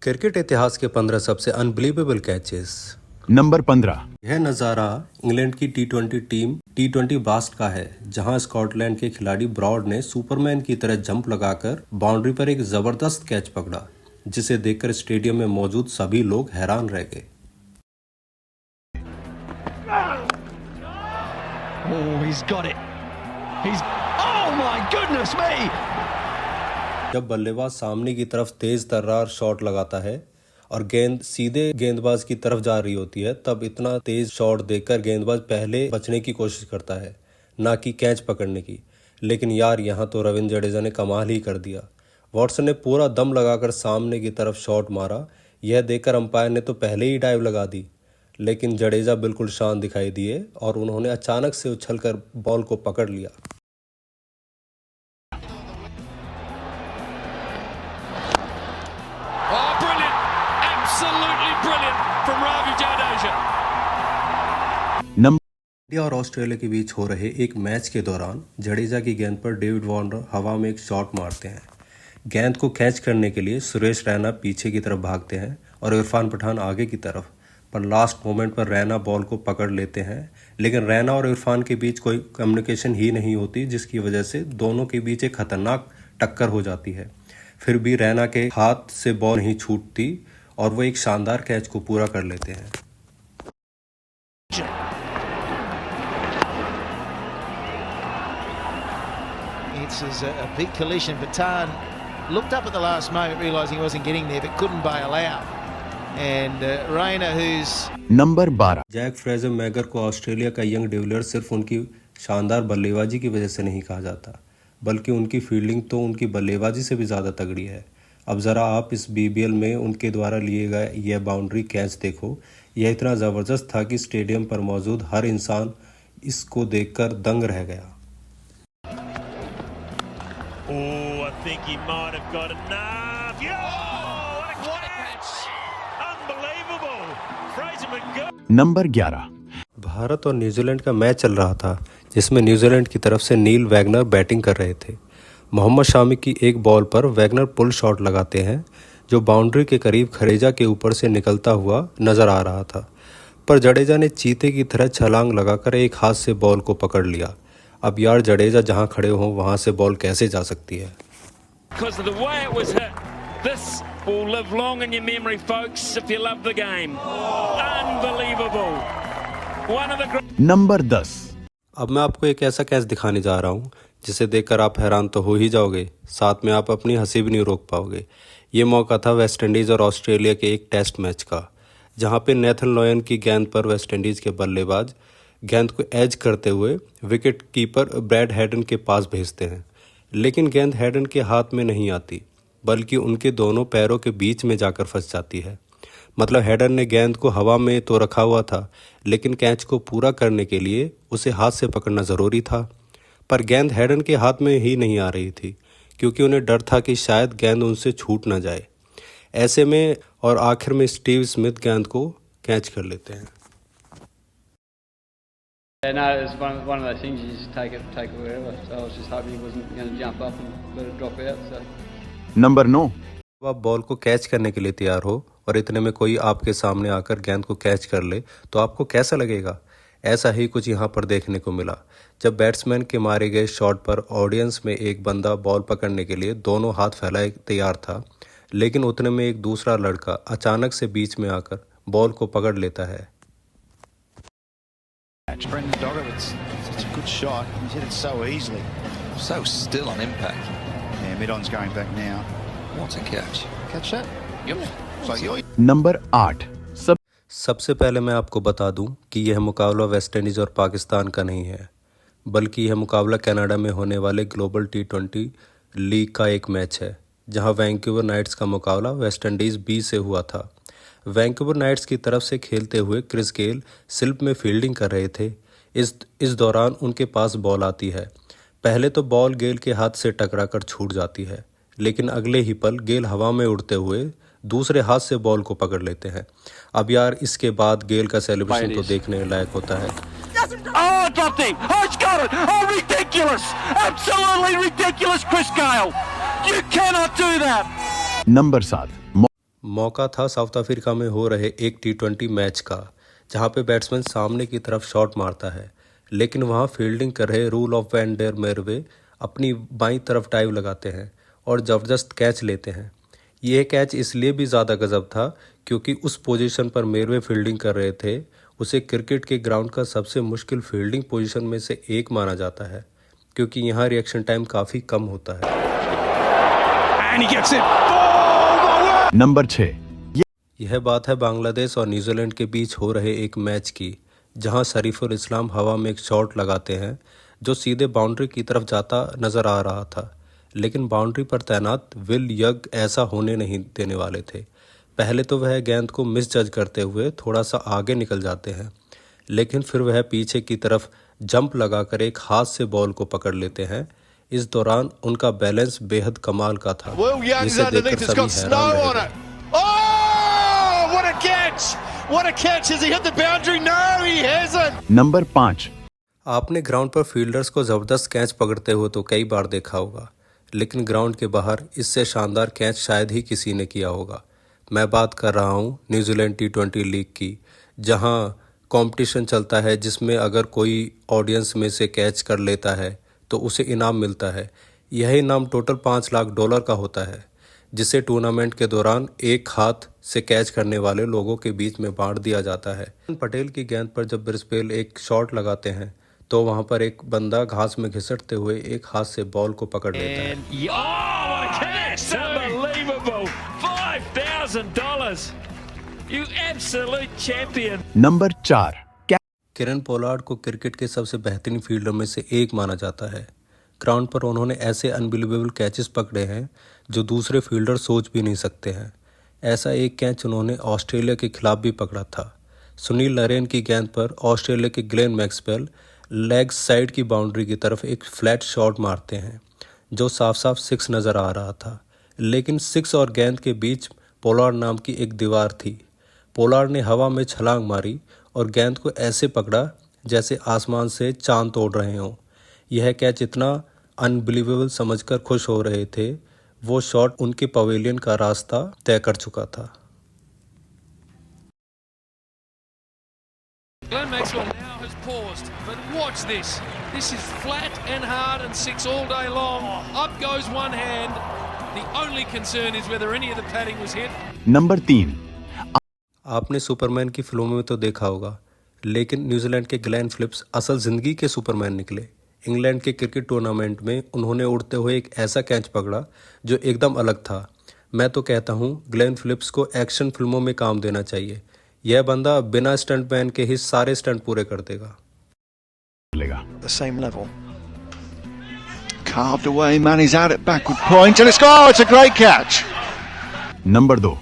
Cricket इतिहास के 15 सबसे अनबिलीवेबल कैचेस। नंबर 15। यह नज़ारा इंग्लैंड की टी20 टीम टी20 ब्लास्ट का है, जहां स्कॉटलैंड के खिलाड़ी ब्रॉड ने सुपरमैन की तरह जंप लगाकर बाउंड्री पर एक जबरदस्त कैच पकड़ा, जिसे देखकर स्टेडियम में मौजूद सभी लोग हैरान रह गए। Oh, he's got it. Oh my goodness me! जब बल्लेबाज सामने की तरफ तेज तर्रार शॉट लगाता है और गेंद सीधे गेंदबाज की तरफ जा रही होती है, तब इतना तेज शॉट देखकर गेंदबाज पहले बचने की कोशिश करता है, ना कि कैच पकड़ने की। लेकिन यार, यहाँ तो रविंद्र जडेजा ने कमाल ही कर दिया। वॉटसन ने पूरा दम लगाकर सामने की तरफ शॉट मारा। यह देखकर अंपायर ने तो पहले ही डाइव लगा दी, लेकिन जडेजा बिल्कुल शांत दिखाई दिए और उन्होंने अचानक से उछलकर बॉल को पकड़ लिया। Oh, brilliant! Absolutely brilliant from Ravi Jadeja. India और ऑस्ट्रेलिया के बीच हो रहे एक मैच के दौरान जडेजा की गेंद पर डेविड वार्नर हवा में एक शॉट मारते हैं। गेंद को कैच करने के लिए सुरेश रैना पीछे की तरफ भागते हैं और इरफान पठान आगे की तरफ, पर लास्ट मोमेंट पर रैना बॉल को पकड़ लेते हैं। लेकिन रैना और इरफान के बीच कोई कम्युनिकेशन ही नहीं होती, जिसकी वजह से दोनों के बीच एक खतरनाक टक्कर हो जाती है। फिर भी रैना के हाथ से बॉल नहीं छूटती और वो एक शानदार कैच को पूरा कर लेते हैं। It's a big collision. Patan looked up at the last moment, realising he wasn't getting there, but couldn't bail out. And Rayner, who's number 12। Jake Fraser McGurk को ऑस्ट्रेलिया का यंग डिविलियर सिर्फ उनकी शानदार बल्लेबाजी की वजह से नहीं कहा जाता, बल्कि उनकी फील्डिंग तो उनकी बल्लेबाजी से भी ज़्यादा तगड़ी है। अब ज़रा आप इस बीबीएल में उनके द्वारा लिए गए यह बाउंड्री कैच देखो। यह इतना ज़बरदस्त था कि स्टेडियम पर मौजूद हर इंसान इसको देखकर दंग रह गया। Oh, I think he might have got enough. Yeah! What a catch! Unbelievable! Fraser McGowan. Number 11। Bharat और न्यूजीलैंड का मैच चल रहा था, जिसमें न्यूजीलैंड की तरफ से नील वैगनर बैटिंग कर रहे थे। मोहम्मद शामी की एक बॉल पर वैगनर पुल शॉट लगाते हैं, जो बाउंड्री के करीब खरेजा के ऊपर से निकलता हुआ नजर आ रहा था, पर जडेजा ने चीते की तरह छलांग लगाकर एक हाथ से बॉल को पकड़ लिया। अब यार, जडेजा जहां खड़े हों वहां से बॉल कैसे जा सकती है। Because of the way it was hit. This will live long in your memory, folks, if you love the game. Unbelievable. One of the great. Number 10। अब मैं आपको एक ऐसा कैच दिखाने जा रहा हूँ जिसे देखकर आप हैरान तो हो ही जाओगे, साथ में आप अपनी हंसी भी नहीं रोक पाओगे। ये मौका था वेस्ट इंडीज़ और ऑस्ट्रेलिया के एक टेस्ट मैच का, जहाँ पे नेथन लॉयन की गेंद पर वेस्ट इंडीज़ के बल्लेबाज गेंद को एज करते हुए विकेट कीपर ब्रैड हैडन के पास भेजते हैं। लेकिन गेंद हैडन के हाथ में नहीं आती, बल्कि उनके दोनों पैरों के बीच में जाकर फंस जाती है। मतलब हैडन ने गेंद को हवा में तो रखा हुआ था, लेकिन कैच को पूरा करने के लिए उसे हाथ से पकड़ना ज़रूरी था। पर गेंद हैडन के हाथ में ही नहीं आ रही थी, क्योंकि उन्हें डर था कि शायद गेंद उनसे छूट ना जाए। ऐसे में और आखिर में स्टीव स्मिथ गेंद को कैच कर लेते हैं। Yeah, no, it was one of those things. You just take it wherever. So I was just hoping he wasn't going to jump up and let it drop out. So. Number 9। जब आप ball को catch करने के लिए तैयार हो और इतने में कोई आपके सामने आकर गेंद को कैच कर ले, तो आपको कैसा लगेगा? ऐसा ही कुछ यहाँ पर देखने को मिला, जब बैट्समैन के मारे गए शॉट पर ऑडियंस में एक बंदा बॉल पकड़ने के लिए दोनों हाथ फैलाए तैयार था, लेकिन उतने में एक दूसरा लड़का अचानक से बीच में आकर बॉल को पकड़ लेता है। Brendan Dogger, it's such a good shot. He's hit it so easily. So still on impact. Yeah, mid-on's going back now. What a catch. Catch that? Yep. It's like you're number 8। सबसे पहले मैं आपको बता दूं कि यह मुकाबला West Indies और पाकिस्तान का नहीं है, बल्कि यह मुकाबला कनाडा में होने वाले ग्लोबल टी20 लीग का एक मैच है, जहां वैंकूवर नाइट्स का मुकाबला वेस्ट इंडीज़ बी से हुआ था। वैंकूवर नाइट्स की तरफ से खेलते हुए क्रिस गेल स्लिप में फील्डिंग कर रहे थे। इस दौरान उनके पास बॉल आती है। पहले तो बॉल गेल के हाथ से टकराकर छूट जाती है, लेकिन अगले ही पल गेल हवा में उड़ते हुए दूसरे हाथ से बॉल को पकड़ लेते हैं। अब यार, इसके बाद गेल का सेलिब्रेशन तो देखने लायक होता है। Oh, dropped him. Oh, it's got it. Oh, ridiculous. Absolutely ridiculous, Chris Gale. You cannot do that. Number 7। मौका था साउथ अफ्रीका में हो रहे एक T20 मैच का, जहां पे बैट्समैन सामने की तरफ शॉट मारता है, लेकिन वहां फील्डिंग कर रहे Roelof van der Merwe अपनी बाईं तरफ डाइव लगाते हैं और ज़बरदस्त कैच लेते हैं। यह कैच इसलिए भी ज़्यादा गजब था क्योंकि उस पोजीशन पर मेरवे फील्डिंग कर रहे थे उसे क्रिकेट के ग्राउंड का सबसे मुश्किल फील्डिंग पोजीशन में से एक माना जाता है, क्योंकि यहाँ रिएक्शन टाइम काफ़ी कम होता है। नंबर 6। यह बात है बांग्लादेश और न्यूजीलैंड के बीच हो रहे एक मैच की, जहां शरीफुल इस्लाम हवा में एक शॉट लगाते हैं जो सीधे बाउंड्री की तरफ जाता नजर आ रहा था, लेकिन बाउंड्री पर तैनात विल यग ऐसा होने नहीं देने वाले थे। पहले तो वह गेंद को मिसजज करते हुए थोड़ा सा आगे निकल जाते हैं, लेकिन फिर वह पीछे की तरफ जंप लगाकर एक हाथ से बॉल को पकड़ लेते हैं। इस दौरान उनका बैलेंस बेहद कमाल का था, जिसे देखकर सभी हैरान रह गए। नंबर 5। आपने ग्राउंड पर फील्डर्स को ज़बरदस्त कैच पकड़ते हुए तो कई बार देखा होगा, लेकिन ग्राउंड के बाहर इससे शानदार कैच शायद ही किसी ने किया होगा। मैं बात कर रहा हूँ न्यूजीलैंड T20 लीग की, जहाँ कंपटीशन चलता है जिसमें अगर कोई ऑडियंस में से कैच कर लेता है तो उसे इनाम मिलता है। यह इनाम टोटल $5 लाख का होता है, जिसे टूर्नामेंट के दौरान एक हाथ से कैच करने वाले लोगों के बीच में बांट दिया जाता है। पटेल की गेंद पर जब ब्रिस्बेन एक शॉट लगाते हैं तो वहां पर एक बंदा घास में घिसटते हुए एक हाथ से बॉल को पकड़ लेता है। $5,000. You absolute champion. Number 4। Kieron Pollard को क्रिकेट के सबसे बेहतरीन फील्डर में से एक माना जाता है। ग्राउंड पर उन्होंने ऐसे अनबिलीवेबल कैचेस पकड़े हैं जो दूसरे फील्डर सोच भी नहीं सकते हैं। ऐसा एक कैच उन्होंने ऑस्ट्रेलिया के खिलाफ भी पकड़ा था। सुनील नरेन की गेंद पर ऑस्ट्रेलिया के ग्लेन मैक्सवेल लेग साइड की बाउंड्री की तरफ एक फ्लैट शॉट मारते हैं जो साफ साफ 6 नज़र आ रहा था, लेकिन 6 और गेंद के बीच पोलार्ड नाम की एक दीवार थी। पोलार्ड ने हवा में छलांग मारी और गेंद को ऐसे पकड़ा जैसे आसमान से चांद तोड़ रहे हों। यह कैच इतना अनबिलीवेबल समझकर खुश हो रहे थे, वो शॉट उनके पवेलियन का रास्ता तय कर चुका था। Glenn Maxwell now has paused, but watch this. This is flat and hard and 6 all day long. Up goes one hand. The only concern is whether any of the padding was hit. Number 3। आपने Superman की फिल्मों में तो देखा होगा, लेकिन New Zealand के Glenn Phillips असल जिंदगी के सुपरमैन निकले। इंग्लैंड के क्रिकेट टूर्नामेंट में उन्होंने उड़ते हुए एक ऐसा कैच पकड़ा जो एकदम अलग था। मैं तो कहता हूँ ग्लेन फिलिप्स को एक्शन फिल्मों में काम देना चाहिए। यह बंदा बिना स्टंटमैन के ही सारे स्टंट पूरे कर देगा। The same level. Carved away, Manny's out at backward point and it's a great catch. Number 2।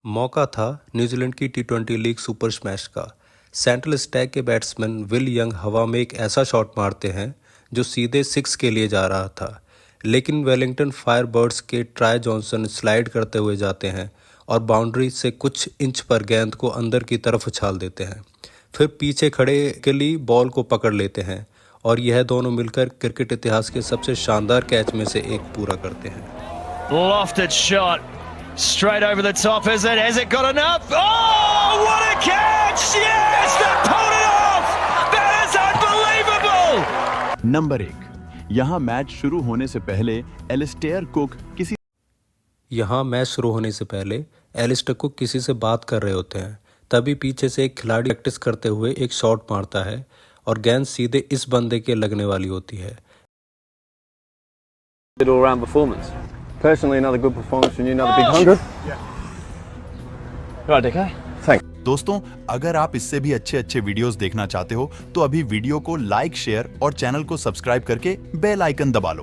मौका था न्यूजीलैंड की T20 लीग सुपर स्मैश का। सेंट्रल स्टैग के बैट्समैन विल यंग हवा में एक ऐसा शॉट मारते हैं जो सीधे 6 के लिए जा रहा था, लेकिन वेलिंगटन फायरबर्ड्स के ट्राई जॉनसन स्लाइड करते हुए जाते हैं और बाउंड्री से कुछ इंच पर गेंद को अंदर की तरफ उछाल देते हैं। फिर पीछे खड़े केली बॉल को पकड़ लेते हैं और यह दोनों मिलकर क्रिकेट इतिहास के सबसे शानदार कैच में से एक पूरा करते हैं। Lofted shot. Straight over the top, is it? Has it got enough? Oh, what a catch! Yes, they pulled it off! That is unbelievable! Number 1। यहाँ मैच शुरू होने से पहले एलिस्टेयर कुक किसी से बात कर रहे होते हैं। तभी पीछे से एक खिलाड़ी प्रैक्टिस करते हुए एक शॉट मारता है और गेंद सीधे इस बंदे के लगने वाली होती है। All-round performance. Personally, another good performance from you, another big 100. Right, okay. Thanks. दोस्तों, अगर आप इससे भी अच्छे वीडियोस देखना चाहते हो तो अभी वीडियो को लाइक, शेयर और चैनल को सब्सक्राइब करके बेल आइकन दबा लो।